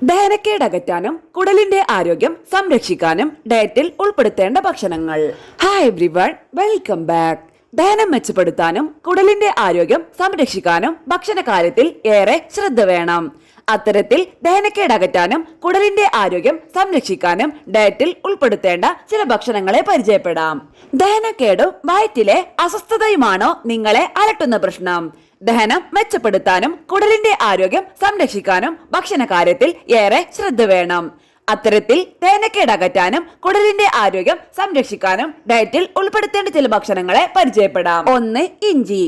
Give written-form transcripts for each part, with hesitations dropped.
ദഹനക്കേട് അകറ്റാനും കുടലിന്റെ ആരോഗ്യം സംരക്ഷിക്കാനും ഡയറ്റിൽ ഉൾപ്പെടുത്തേണ്ട ഭക്ഷണങ്ങൾ. Hi everyone, welcome back. ദഹനം മെച്ചപ്പെടുത്താനും കുടലിന്റെ ആരോഗ്യം സംരക്ഷിക്കാനും ഭക്ഷണ കാര്യത്തിൽ ഏറെ ശ്രദ്ധ വേണം. അത്തരത്തിൽ ദഹനക്കേട് അകറ്റാനും കുടലിന്റെ ആരോഗ്യം സംരക്ഷിക്കാനും ഡയറ്റിൽ ഉൾപ്പെടുത്തേണ്ട ചില ഭക്ഷണങ്ങളെ പരിചയപ്പെടാം. ദഹനക്കേടും വയറ്റിലെ അസ്വസ്ഥതയുമാണോ നിങ്ങളെ അലട്ടുന്ന പ്രശ്നം? ദഹനം മെച്ചപ്പെടുത്താനും കുടലിന്റെ ആരോഗ്യം സംരക്ഷിക്കാനും ഭക്ഷണ കാര്യത്തിൽ ഏറെ ശ്രദ്ധ വേണം. അത്തരത്തിൽ ദഹനക്കേട് അകറ്റാനും കുടലിന്റെ ആരോഗ്യം സംരക്ഷിക്കാനും ഡയറ്റിൽ ഉൾപ്പെടുത്തേണ്ട ചില ഭക്ഷണങ്ങളെ പരിചയപ്പെടാം. 1. ഇഞ്ചി.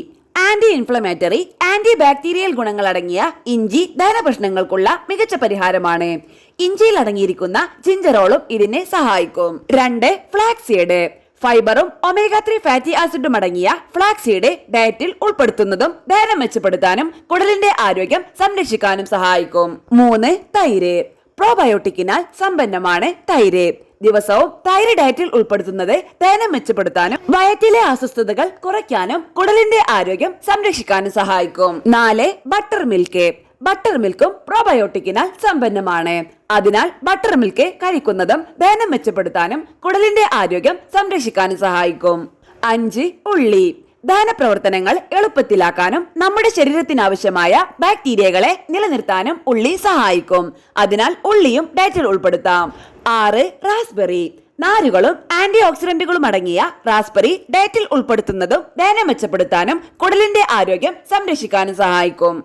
ആന്റി ഇൻഫ്ലമേറ്ററി, ആന്റി ബാക്ടീരിയൽ ഗുണങ്ങൾ അടങ്ങിയ ഇഞ്ചി ദഹന പ്രശ്നങ്ങൾക്കുള്ള മികച്ച പരിഹാരമാണ്. ഇഞ്ചിയിൽ അടങ്ങിയിരിക്കുന്ന ജിഞ്ചറോളും ഇതിനെ സഹായിക്കും. 2. ഫ്ലാക്സീഡ്. ഫൈബറും ഒമേഗ 3 ഫാറ്റി ആസിഡും അടങ്ങിയ ഫ്ലാക്സീഡ് ഡയറ്റിൽ ഉൾപ്പെടുത്തുന്നതും ദഹനം മെച്ചപ്പെടുത്താനും കുടലിന്റെ ആരോഗ്യം സംരക്ഷിക്കാനും സഹായിക്കും. 3. തൈര്. പ്രോബയോട്ടിക്കിനാൽ സമ്പന്നമാണ് തൈര്. ദിവസവും തൈര് ഡയറ്റിൽ ഉൾപ്പെടുത്തുന്നത് ദഹനം മെച്ചപ്പെടുത്താനും വയറ്റിലെ അസ്വസ്ഥതകൾ കുറയ്ക്കാനും കുടലിന്റെ ആരോഗ്യം സംരക്ഷിക്കാനും സഹായിക്കും. 4. Butter milk. ബട്ടർ മിൽക്കും പ്രോബയോട്ടിക്കിനാൽ സമ്പന്നമാണ്. അതിനാൽ ബട്ടർ മിൽക്ക് കഴിക്കുന്നതും ദഹനം മെച്ചപ്പെടുത്താനും കുടലിന്റെ ആരോഗ്യം സംരക്ഷിക്കാനും സഹായിക്കും. 5. ഉള്ളി. ദഹന പ്രവർത്തനങ്ങൾ എളുപ്പത്തിലാക്കാനും നമ്മുടെ ശരീരത്തിനാവശ്യമായ ബാക്ടീരിയകളെ നിലനിർത്താനും ഉള്ളി സഹായിക്കും. അതിനാൽ ഉള്ളിയും ഡയറ്റിൽ ഉൾപ്പെടുത്താം. 6. റാസ്ബെറി. നാരുകളും ആന്റി ഓക്സിഡന്റുകളും അടങ്ങിയ റാസ്ബെറി ഡയറ്റിൽ ഉൾപ്പെടുത്തുന്നതും ദഹനം മെച്ചപ്പെടുത്താനും കുടലിന്റെ ആരോഗ്യം സംരക്ഷിക്കാനും സഹായിക്കും.